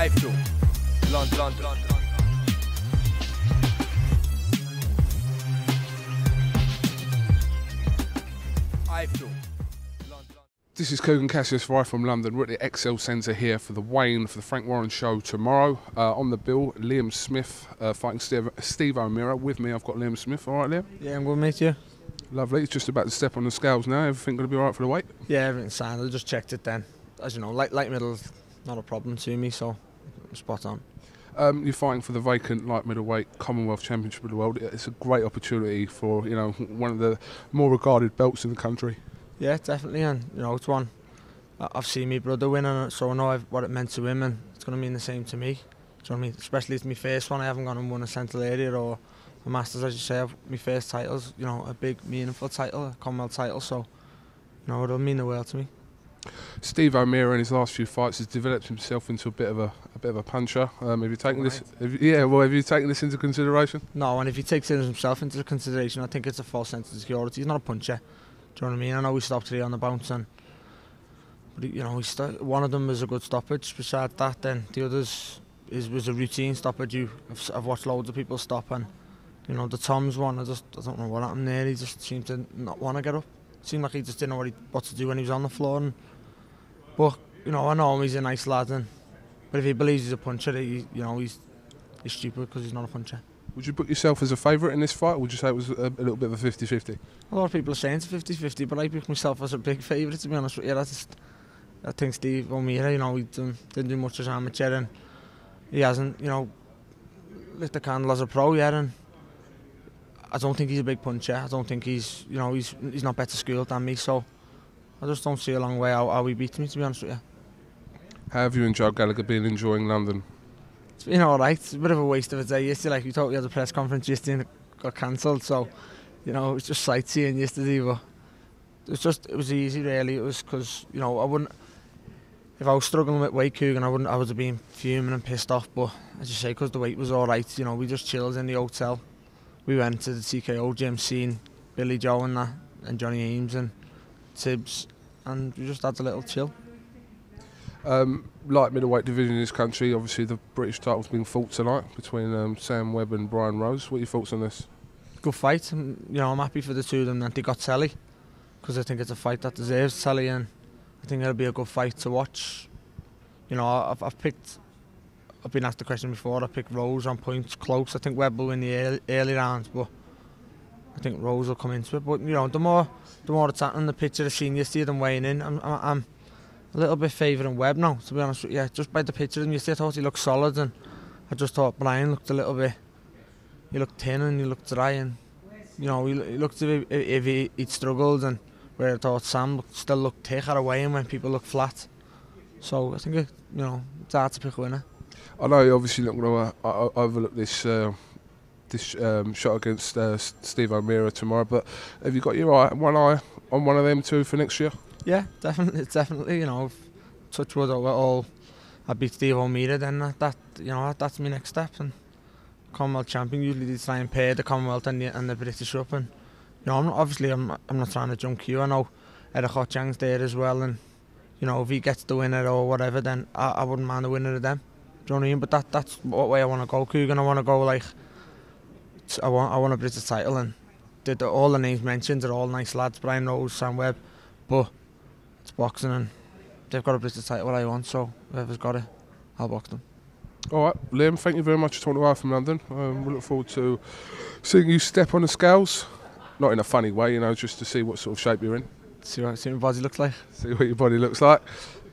iFILM, London. iFILM. This is Coogan Cassius right from London. We're at the XL Centre here for the Wayne for the Frank Warren show tomorrow. On the bill, Liam Smith fighting Steve MEARA. With me, I've got Liam Smith. All right, Liam? Yeah, I'm good, mate, yeah. Lovely. He's just about to step on the scales now. Everything going to be all right for the weight? Yeah, everything's sound. I just checked it then. As you know, light middle's not a problem to me, so spot on. You're fighting for the vacant light middleweight Commonwealth Championship of the world. It's a great opportunity for, you know, one of the more regarded belts in the country. Yeah, definitely, and you know, it's one I've seen my brother win, and so I know what it meant to him, and it's going to mean the same to me. Do you know what I mean? Especially it's my first one. I haven't gone and won a Central Area or a Masters, as you say. My first title's, you know, a big, meaningful title, a Commonwealth title, so you know, it'll mean the world to me. Steve MEARA in his last few fights has developed himself into a bit of a puncher. Have you taken this? Have you taken this into consideration? No, and if he takes himself into consideration, I think it's a false sense of security. He's not a puncher. Do you know what I mean? I know he stopped today on the bounce, but you know, one of them was a good stoppage. Besides that, then the others was a routine stoppage. I've watched loads of people stop, and you know, the Tom's one, I don't know what happened there. He just seemed to not want to get up. It seemed like he just didn't know what to do when he was on the floor. But you know, I know him. He's a nice lad, but if he believes he's a puncher, he's stupid because he's not a puncher. Would you put yourself as a favourite in this fight, or would you say it was a little bit of a 50-50? A lot of people are saying it's 50-50, but I pick myself as a big favourite, to be honest with you. I think Steve MEARA, you know, he didn't do much as amateur, and he hasn't, you know, lit the candle as a pro yet, and I don't think he's a big puncher. I don't think he's not better schooled than me, so I just don't see a long way how he beats me, to be honest with you. How have you and Joe Gallagher been enjoying London? It's been alright. It's a bit of a waste of a day yesterday. Like we thought we had a press conference yesterday and it got cancelled, so you know, it was just sightseeing yesterday, but it was easy really. It was because, you know, if I was struggling with weight, Coogan, I would have been fuming and pissed off, but as you say, because the weight was alright, you know, we just chilled in the hotel. We went to the TKO gym, seen Billy Joe and that, and Johnny Ames and Tibbs, and we just had a little chill. Light middleweight division in this country, obviously the British title's been fought tonight between Sam Webb and Brian Rose. What are your thoughts on this? Good fight, and you know, I'm happy for the two of them that they got telly, because I think it's a fight that deserves telly, and I think it'll be a good fight to watch. You know, I've been asked the question before. I picked Rose on points close. I think Webb will win the early rounds, but I think Rose will come into it. But you know, the more it's happening, the picture I've seen yesterday them weighing in, I'm a little bit favouring Webb now, to be honest with you. Just by the picture of him yesterday, I thought he looked solid, and I just thought Brian looked a little bit. He looked thin and he looked dry, and you know, he looked as if he'd struggled, and where I thought Sam still looked thick at a weigh-in when people look flat. So I think you know, it's hard to pick a winner. I know you're obviously not going to overlook this shot against Steve MEARA tomorrow, but have you got one eye on one of them two for next year? Yeah, definitely. You know, if touch wood I beat Steve MEARA, then that's my next step. And Commonwealth champion, usually they try and pair the Commonwealth and the British up, and you know, I'm not trying to jump queue. I know Eric Hotchang's there as well, and you know, if he gets the winner or whatever, then I wouldn't mind the winner of them. Do you know what I mean? But that's what way I want to go, Coogan. I want to go like I want a British title, and all the names mentioned are all nice lads. Brian Rose, Sam Webb, but it's boxing, and they've got a British title what I want, so whoever's got it, I'll box them. Alright, Liam, thank you very much for talking to us from London. We look forward to seeing you step on the scales. Not in a funny way, you know, just to see what sort of shape you're in. See what my body looks like. See what your body looks like.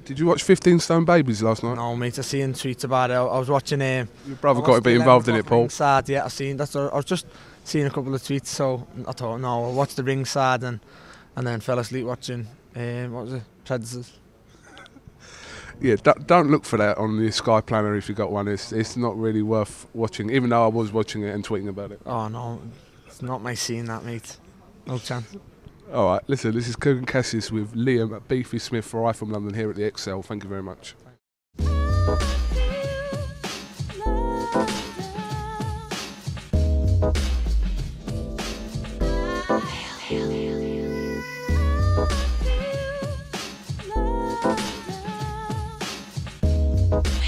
Did you watch 15 Stone Babies last night? No, mate, I seen tweets about it. I was watching your brother got to be involved in it, Paul. Ringside, yeah, I seen that. I was just seeing a couple of tweets, so I thought, no, I'll watch the ringside, and then fell asleep watching what was it? Predators. Yeah, don't look for that on the Sky Planner if you got one. It's not really worth watching, even though I was watching it and tweeting about it. Oh no, it's not my scene, that, mate. No chance. Alright, listen, this is Coogan Cassius with Liam Beefy Smith for iFILM London here at the XL. Thank you very much. London.